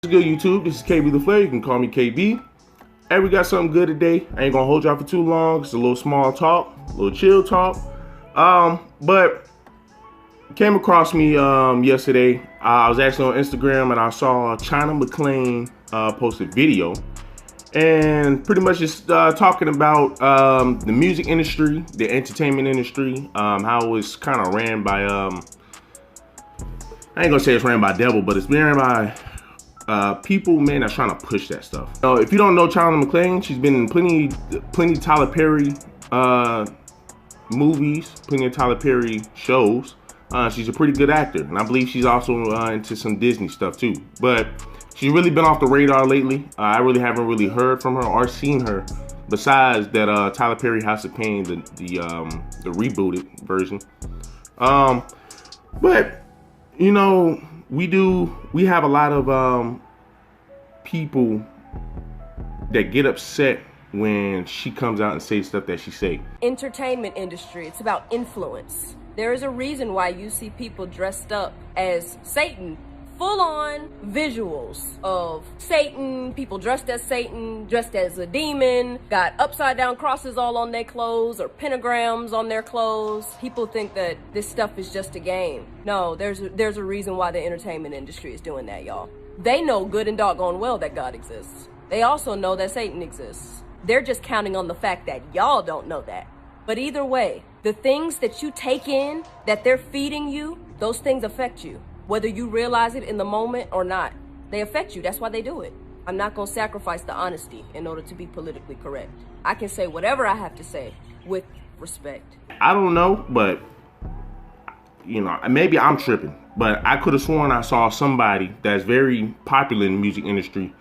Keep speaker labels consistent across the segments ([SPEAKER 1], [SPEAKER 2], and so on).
[SPEAKER 1] Good YouTube, this is KB the Flair. You can call me KB. Hey, we got something good today. I ain't gonna hold y'all for too long. It's a little small talk, a little chill talk. But came across me yesterday. I was actually on Instagram and I saw Anne McClain post a video and pretty much just talking about the music industry, the entertainment industry, how it was kind of ran by I ain't gonna say it's ran by devil, but it's ran by people, man, that's trying to push that stuff. If you don't know Anne McClain, she's been in plenty Tyler Perry movies, plenty of Tyler Perry shows. She's a pretty good actor, and I believe she's also into some Disney stuff too. But she's really been off the radar lately. I really haven't really heard from her or seen her besides that Tyler Perry House of Pain, the rebooted version. But you know, we have a lot of people that get upset when she comes out and says stuff that she say.
[SPEAKER 2] Entertainment industry, it's about influence. There is a reason why you see people dressed up as Satan, full-on visuals of Satan, people dressed as Satan, dressed as a demon, got upside-down crosses all on their clothes or pentagrams on their clothes. People think that this stuff is just a game. No, there's a reason why the entertainment industry is doing that, y'all. They know good and doggone well that God exists. They also know that Satan exists. They're just counting on the fact that y'all don't know that. But either way, the things that you take in, that they're feeding you, those things affect you. Whether you realize it in the moment or not, they affect you. That's why they do it. I'm not going to sacrifice the honesty in order to be politically correct. I can say whatever I have to say with respect.
[SPEAKER 1] I don't know, but you know, maybe I'm tripping, but I could have sworn I saw somebody that's very popular in the music industry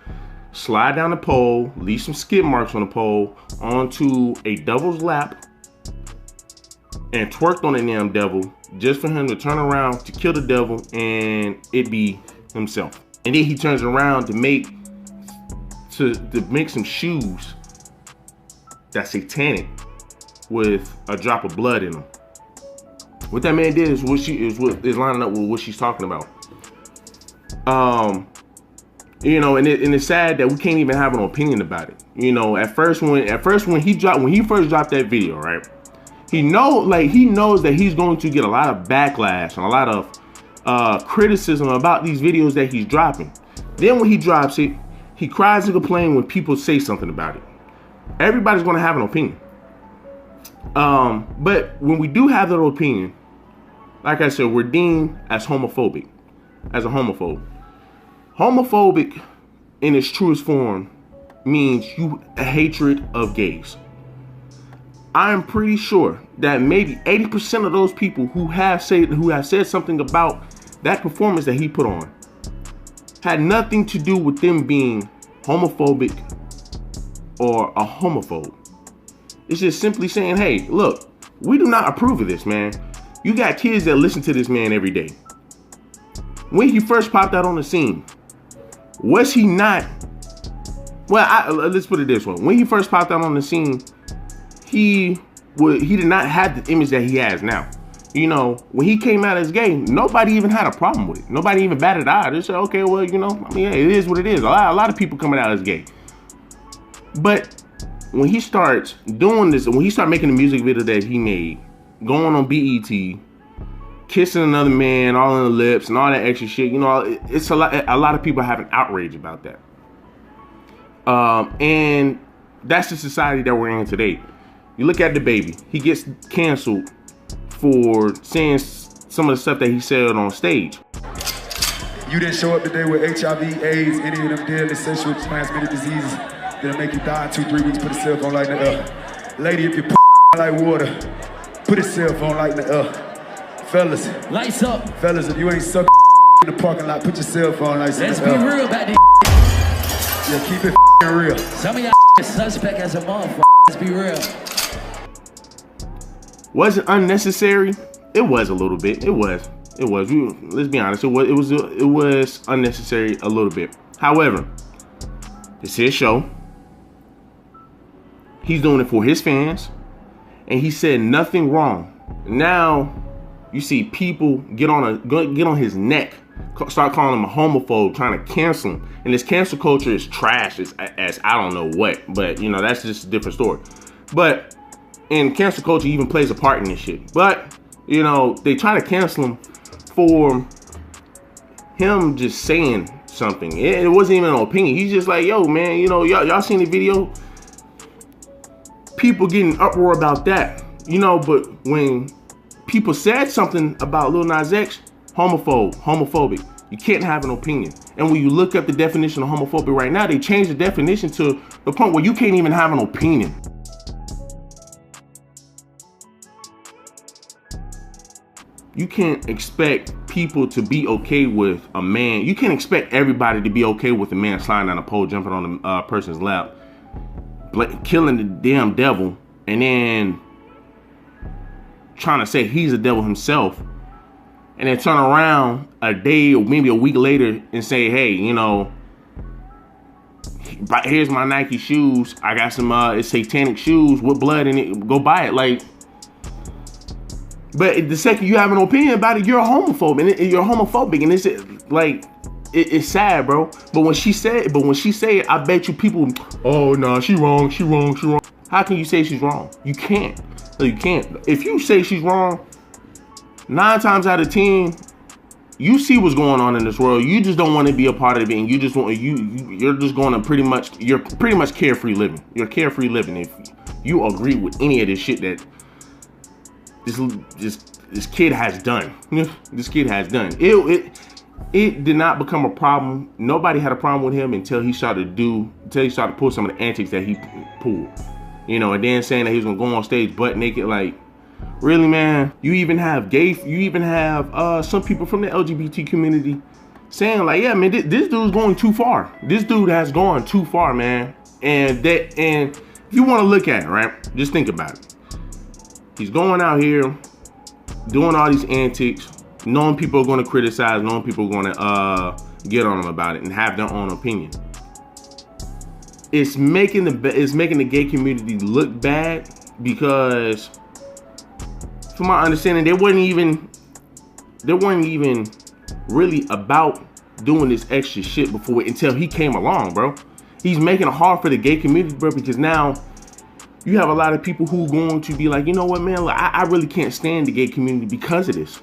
[SPEAKER 1] slide down the pole, leave some skid marks on the pole onto a devil's lap and twerked on the damn devil just for him to turn around to kill the devil and it be himself. And then he turns around to make some shoes that's satanic with a drop of blood in them. What that man did is is lining up with what she's talking about. You know, and it's sad that we can't even have an opinion about it. You know, at first when he first dropped that video, right? He knows that he's going to get a lot of backlash and a lot of criticism about these videos that he's dropping. Then when he drops it, he cries and complains when people say something about it. Everybody's going to have an opinion. But when we do have that opinion, like I said, we're deemed as homophobic, as a homophobe. Homophobic in its truest form means a hatred of gays. I'm pretty sure that maybe 80% of those people who have said something about that performance that he put on had nothing to do with them being homophobic or a homophobe. It's just simply saying, hey, look, we do not approve of this, man. You got kids that listen to this man every day. When he first popped out on the scene, was he not? Well, let's put it this way. When he first popped out on the scene, he did not have the image that he has now. You know, when he came out as gay, nobody even had a problem with it. Nobody even batted an eye. They said, okay, well, you know, I mean, hey, it is what it is. A lot of people coming out as gay. But when he starts doing this, when he started making the music video that he made, going on BET, kissing another man all in the lips and all that extra shit, you know, it's a lot of people have an outrage about that. And that's the society that we're in today. You look at the baby, he gets canceled for saying some of the stuff that he said on stage.
[SPEAKER 3] You didn't show up today with HIV, AIDS, any of them deadly sexually transmitted diseases that'll make you die in 2-3 weeks. Put a cell phone light in the air. Lady, if you like water, put a cell phone light in the air. Fellas,
[SPEAKER 4] lights up.
[SPEAKER 3] Fellas, if you ain't sucking in the parking lot, put your cell phone lights in the air.
[SPEAKER 4] Let's be real about this.
[SPEAKER 3] Yeah, keep it real.
[SPEAKER 4] Some of y'all suspect as a motherfucker. Let's be real.
[SPEAKER 1] Was it unnecessary? It was a little bit. It was. Let's be honest. It was unnecessary a little bit. However, it's his show. He's doing it for his fans, and he said nothing wrong. Now you see people get on his neck start calling him a homophobe, trying to cancel him. And this cancel culture is trash as I don't know what. But, you know, that's just a different story. But, and cancel culture even plays a part in this shit. But, you know, they try to cancel him for him just saying something. It wasn't even an opinion. He's just like, yo, man, you know, y'all seen the video? People getting uproar about that. You know, but when people said something about Lil Nas X, homophobic. You can't have an opinion. And when you look up the definition of homophobia right now, they changed the definition to the point where you can't even have an opinion. You can't expect people to be okay with a man. You can't expect everybody to be okay with a man sliding down a pole, jumping on a person's lap, killing the damn devil, and then trying to say he's the devil himself, and then turn around a day or maybe a week later and say, hey, you know, here's my Nike shoes. I got some it's satanic shoes with blood in it. Go buy it. Like, but the second you have an opinion about it, you're a homophobe, and you're homophobic, and it's like it's sad, bro. But when she said it, I bet you people, oh no, she wrong. How can you say she's wrong? You can't. No, you can't. If you say she's wrong, 9 times out of 10, you see what's going on in this world. You just don't want to be a part of it, and you just want you're just going to you're pretty much carefree living. You're carefree living if you agree with any of this shit that this kid has done. This kid has done. It did not become a problem. Nobody had a problem with him until he started to pull some of the antics that he pulled. You know, and then saying that he was gonna go on stage butt naked. Like, really, man? You even have some people from the LGBT community saying like, yeah, man, this dude's going too far. This dude has gone too far, man. And if you want to look at it, right? Just think about it. He's going out here doing all these antics, knowing people are going to criticize, knowing people are going to get on him about it and have their own opinion. It's making the gay community look bad because, from my understanding, they weren't even really about doing this extra shit before until he came along, bro. He's making it hard for the gay community, bro, because now you have a lot of people who are going to be like, you know what, man, I really can't stand the gay community because of this.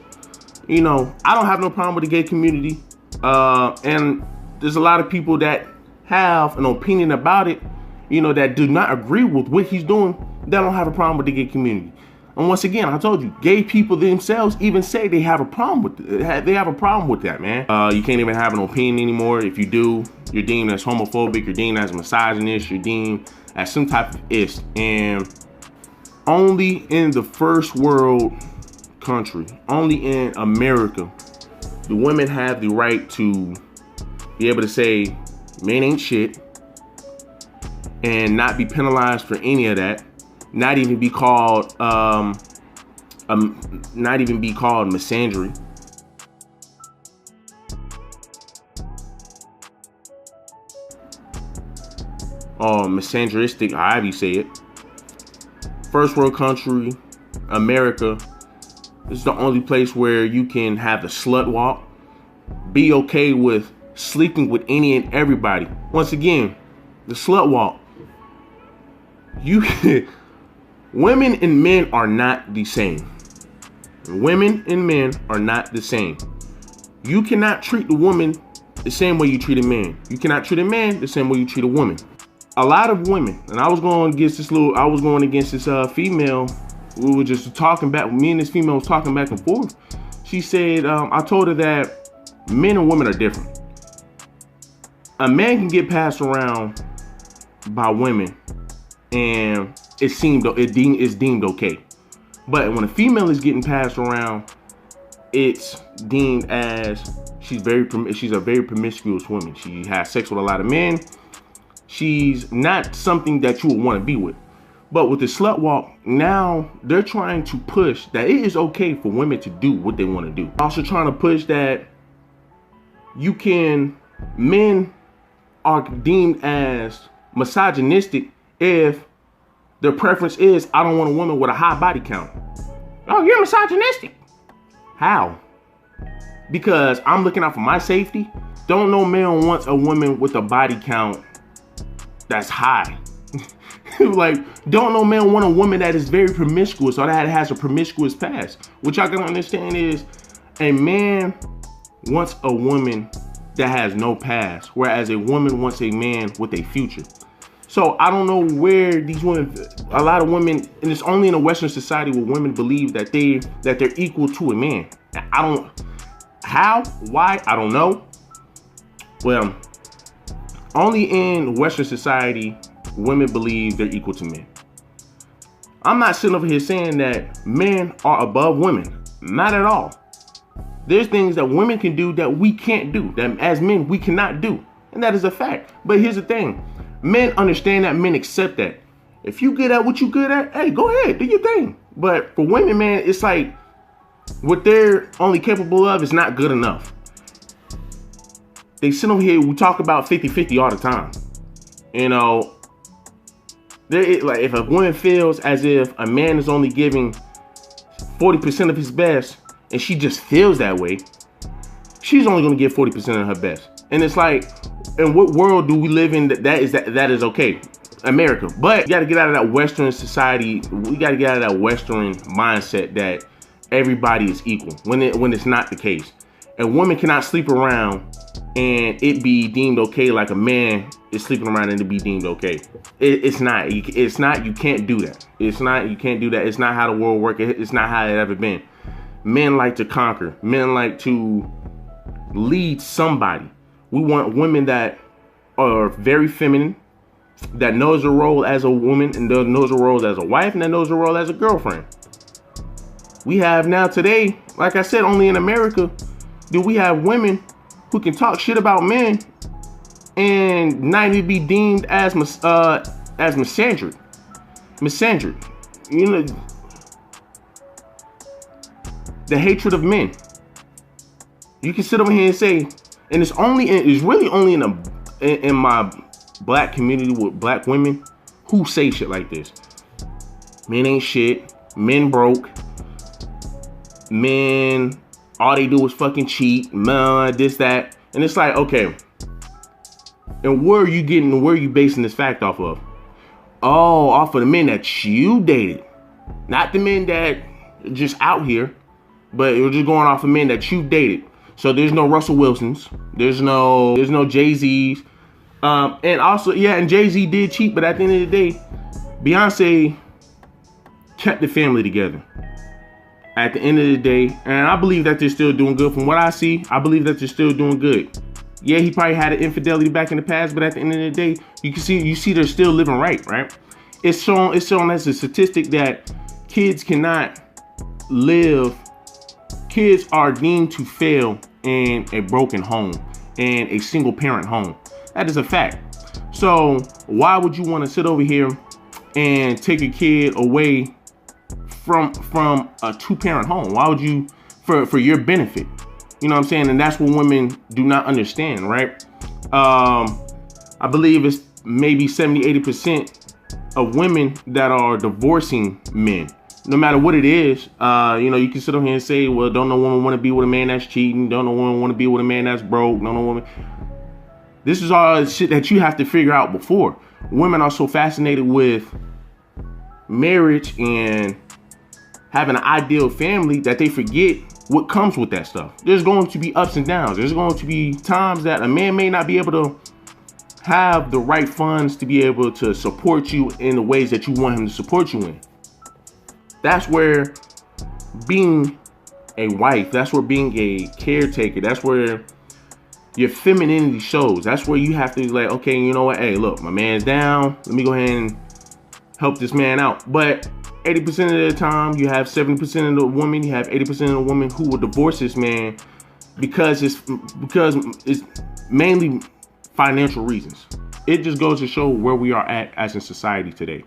[SPEAKER 1] You know, I don't have no problem with the gay community, and there's a lot of people that have an opinion about it, you know, that do not agree with what he's doing, that don't have a problem with the gay community. And once again, I told you, gay people themselves even say they have a problem with it. They have a problem with that, man. You can't even have an opinion anymore. If you do, you're deemed as homophobic, you're deemed as misogynist, you're deemed as some type of ist. And only in the first world country, only in America, the women have the right to be able to say men ain't shit and not be penalized for any of that. Not even be called misandry. Or misandristic, however you say it. First world country, America. This is the only place where you can have the slut walk. Be okay with sleeping with any and everybody. Once again, the slut walk. Women and men are not the same. Women and men are not the same. You cannot treat the woman the same way you treat a man. You cannot treat a man the same way you treat a woman. A lot of women, and I was going against this female. We were just talking back. Me and this female was talking back and forth. She said, I told her that men and women are different. A man can get passed around by women, and it's deemed okay. But when a female is getting passed around, it's deemed as she's a very promiscuous woman. She has sex with a lot of men. She's not something that you would want to be with. But with the slut walk, now they're trying to push that it is okay for women to do what they want to do. Also trying to push that men are deemed as misogynistic if their preference is, I don't want a woman with a high body count. Oh, you're misogynistic. How? because I'm looking out for my safety. Don't no man wants a woman with a body count that's high. Like, don't no man want a woman that is very promiscuous or that has a promiscuous past. What y'all gotta understand is a man wants a woman that has no past, whereas a woman wants a man with a future. So I don't know where these women, a lot of women, and it's only in a Western society where women believe that they're equal to a man. I don't, how, why, I don't know. Well, only in Western society, women believe they're equal to men. I'm not sitting over here saying that men are above women. Not at all. There's things that women can do that we can't do, that as men we cannot do. And that is a fact. But here's the thing. Men understand that, men accept that. If you good at what you good at, hey, go ahead, do your thing. But for women, man, it's like what they're only capable of is not good enough. They sit over here, we talk about 50-50 all the time. You know, like if a woman feels as if a man is only giving 40% of his best and she just feels that way, she's only going to give 40% of her best. And it's like, in what world do we live in that is okay? America. But you got to get out of that Western society. We got to get out of that Western mindset that everybody is equal when it's not the case. A woman cannot sleep around and it be deemed okay like a man is sleeping around and it be deemed okay. It's not. You can't do that. You can't do that. It's not how the world works. It's not how it ever been. Men like to conquer. Men like to lead somebody. We want women that are very feminine, that knows her role as a woman and knows her role as a wife and that knows her role as a girlfriend. We have now today, like I said, only in America do we have women who can talk shit about men and not even be deemed as misandric. Misandric. You know, the hatred of men. You can sit over here and say, and it's really only in my black community with black women who say shit like this. Men ain't shit. Men broke. Men, all they do is fucking cheat. Man, this, that. And it's like, okay. And where are you basing this fact off of? Oh, off of the men that you dated. Not the men that are just out here. But you're just going off of men that you dated. So there's no Russell Wilsons. There's no Jay-Z's. And also, yeah, and Jay-Z did cheat, but at the end of the day, Beyonce kept the family together. At the end of the day, and I believe that they're still doing good. From what I see, I believe that they're still doing good. Yeah, he probably had an infidelity back in the past, but at the end of the day, you see they're still living right? It's shown as a statistic that kids cannot live. Kids are deemed to fail in a broken home, in a single parent home. That is a fact. So why would you want to sit over here and take a kid away from a two-parent home? Why would you, for your benefit? You know what I'm saying? And that's what women do not understand, right? I believe it's maybe 70-80% of women that are divorcing men. No matter what it is, you can sit over here and say, well, don't no woman want to be with a man that's cheating. Don't no woman want to be with a man that's broke. Don't no woman. This is all shit that you have to figure out before. Women are so fascinated with marriage and having an ideal family that they forget what comes with that stuff. There's going to be ups and downs. There's going to be times that a man may not be able to have the right funds to be able to support you in the ways that you want him to support you in. That's where being a wife, that's where being a caretaker, that's where your femininity shows. That's where you have to be like, okay, you know what? Hey, look, my man's down. Let me go ahead and help this man out. But 80% of the time, you have 70% of the women, you have 80% of the women who will divorce this man because it's mainly financial reasons. It just goes to show where we are at as a society today.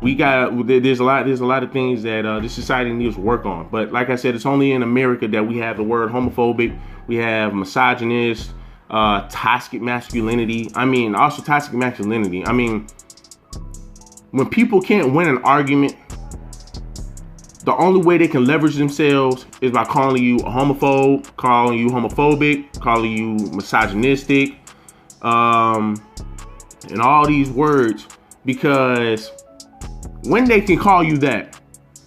[SPEAKER 1] There's a lot of things that this society needs to work on. But like I said, it's only in America that we have the word homophobic, we have misogynist, toxic masculinity. Also toxic masculinity. When people can't win an argument the only way they can leverage themselves is by calling you a homophobe, calling you homophobic, calling you misogynistic, and all these words, because when they can call you that,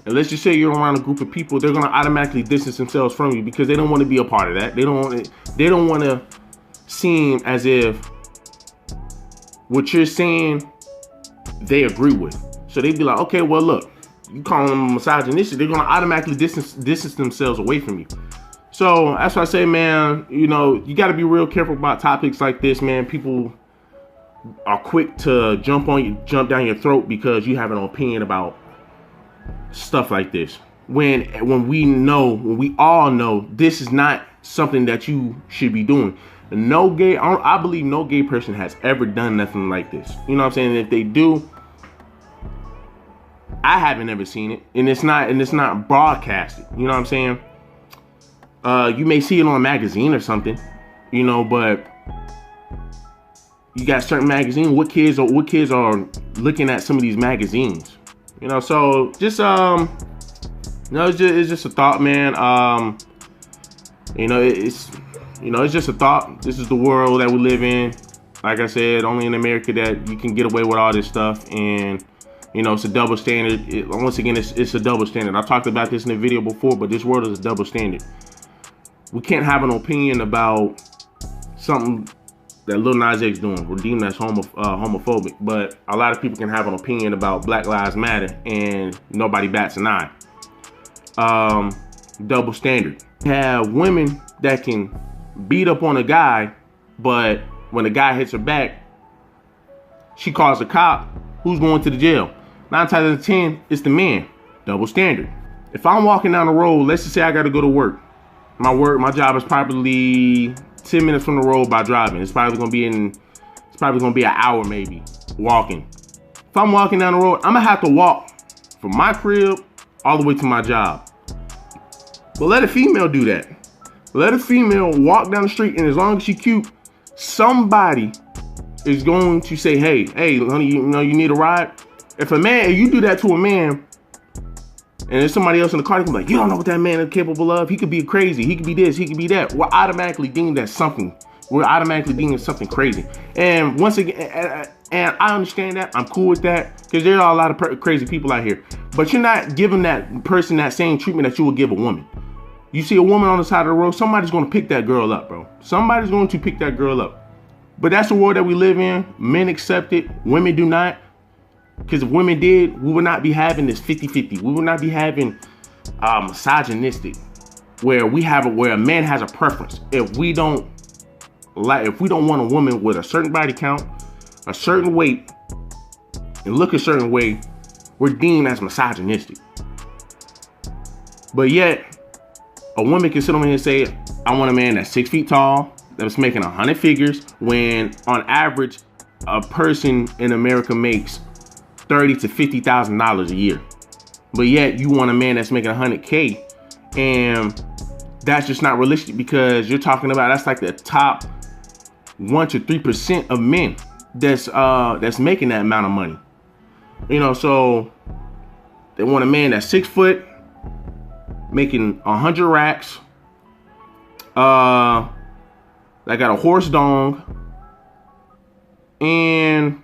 [SPEAKER 1] and let's just say you're around a group of people, they're going to automatically distance themselves from you because they don't want to be a part of that. They don't want to seem as if what you're saying they agree with. So they'd be like, okay, well, look, you call them misogynistic, they're going to automatically distance themselves away from you. So that's why I say, man, you know, you got to be real careful about topics like this, man. People are quick to jump down your throat because you have an opinion about stuff like this. When we all know this is not something that you should be doing. I believe no gay person has ever done nothing like this. You know what I'm saying? And if they do, I haven't ever seen it, and it's not broadcasted. You know what I'm saying? You may see it on a magazine or something, you know, but you got certain magazines. What kids are looking at some of these magazines, you know? So just it's just a thought, man. It's just a thought. This is the world that we live in. Like I said, only in America that you can get away with all this stuff, and you know, it's a double standard. Once again, it's a double standard. I talked about this in a video before, but this world is a double standard. We can't have an opinion about something that Lil Nas X doing. We're deemed as homophobic, but a lot of people can have an opinion about Black Lives Matter, and nobody bats an eye. Double standard. You have women that can beat up on a guy, but when the guy hits her back, she calls a cop. Who's going to the jail? 9 times out of 10, it's the man. Double standard. If I'm walking down the road, let's just say I got to go to work. My job is probably 10 minutes from the road by driving. It's probably gonna be an hour maybe walking. If I'm walking down the road, I'm gonna have to walk from my crib all the way to my job. But let a female do that. Let a female walk down the street, and as long as she's cute, somebody is going to say, hey, honey, you need a ride? If you do that to a man, and there's somebody else in the car, they can be like, you don't know what that man is capable of. He could be crazy. He could be this. He could be that. We're automatically deemed as something. We're automatically deemed as something crazy. And once again, and I understand that. I'm cool with that, because there are a lot of crazy people out here. But you're not giving that person that same treatment that you would give a woman. You see a woman on the side of the road, somebody's going to pick that girl up, bro. Somebody's going to pick that girl up. But that's the world that we live in. Men accept it. Women do not. Because if women did, we would not be having this 50-50. We would not be having misogynistic, where a man has a preference. If we don't want a woman with a certain body count, a certain weight, and look a certain way, we're deemed as misogynistic. But yet, a woman can sit on here and say, I want a man that's 6 feet tall, that's making 100 figures, when on average, a person in America makes $30,000 to $50,000 a year. But yet you want a man that's making 100K, and that's just not realistic, because you're talking about, that's like the top 1 to 3% of men that's making that amount of money. You know, so they want a man that's 6 foot, making 100 racks, that got a horse dong, and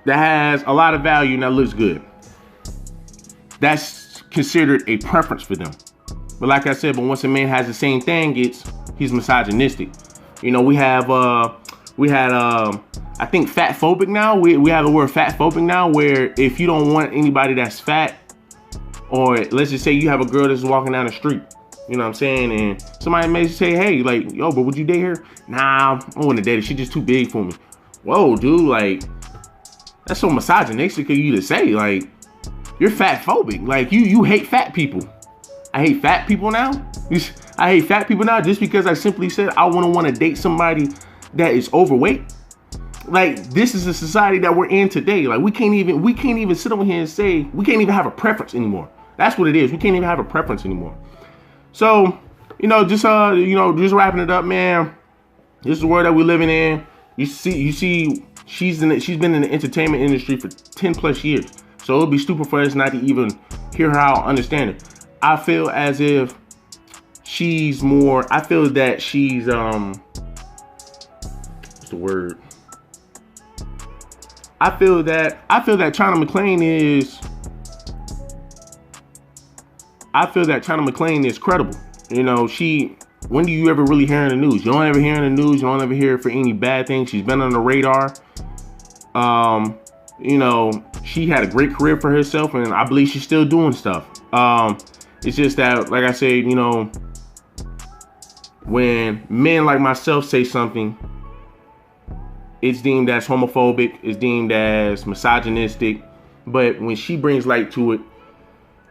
[SPEAKER 1] that has a lot of value and that looks good. That's considered a preference for them. But like I said, but once a man has the same thing, he's misogynistic. You know, we had I think fat phobic now. We have the word fat phobic now, where if you don't want anybody that's fat, or let's just say you have a girl that's walking down the street, you know what I'm saying, and somebody may say, hey, like, yo, but would you date her? Nah, I wouldn't date her. She's just too big for me. Whoa, dude, like, that's so misogynistic of you to say. Like, you're fat phobic. Like, you hate fat people. I hate fat people now. I hate fat people now just because I simply said I wouldn't want to date somebody that is overweight. Like, this is the society that we're in today. Like, we can't even sit over here and say, we can't even have a preference anymore. That's what it is. We can't even have a preference anymore. So, just wrapping it up, man. This is the world that we're living in. You see she's been in the entertainment industry for 10 plus years. So it would be stupid for us not to even hear her out, understand it. I feel as if she's more, I feel that she's, what's the word? I feel that China McClain is credible. You know, when do you ever really hear in the news? You don't ever hear in the news. You don't ever hear for any bad things. She's been on the radar. You know, she had a great career for herself, and I believe she's still doing stuff. It's just that, like I said, you know, when men like myself say something, it's deemed as homophobic, it's deemed as misogynistic. But when she brings light to it,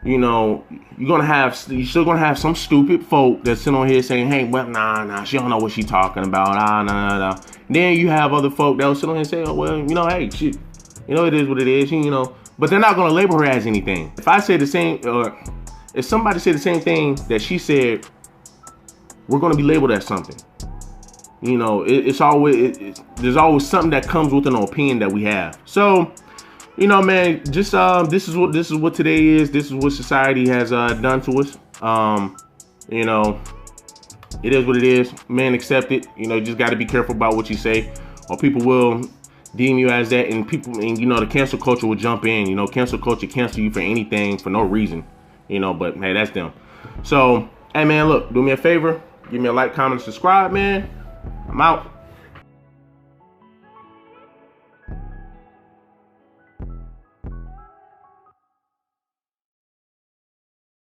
[SPEAKER 1] you know, you're still gonna have some stupid folk that sit on here saying, hey, well, nah, she don't know what she talking about. Nah. Then you have other folk that will sit on here and say, oh, well, you know, hey, shit, you know, it is what it is, you know. But they're not gonna label her as anything. If I say the same, or if somebody said the same thing that she said, we're gonna be labeled as something. You know, there's always something that comes with an opinion that we have. So, you know, man, just this is what today is. This is what society has done to us. You know, it is what it is. Man, accept it. You know, you just got to be careful about what you say, or people will deem you as that, and you know, the cancel culture will jump in. You know, cancel culture cancel you for anything for no reason. You know, but hey, that's them. So, hey, man, look, do me a favor, give me a like, comment, subscribe, man. I'm out.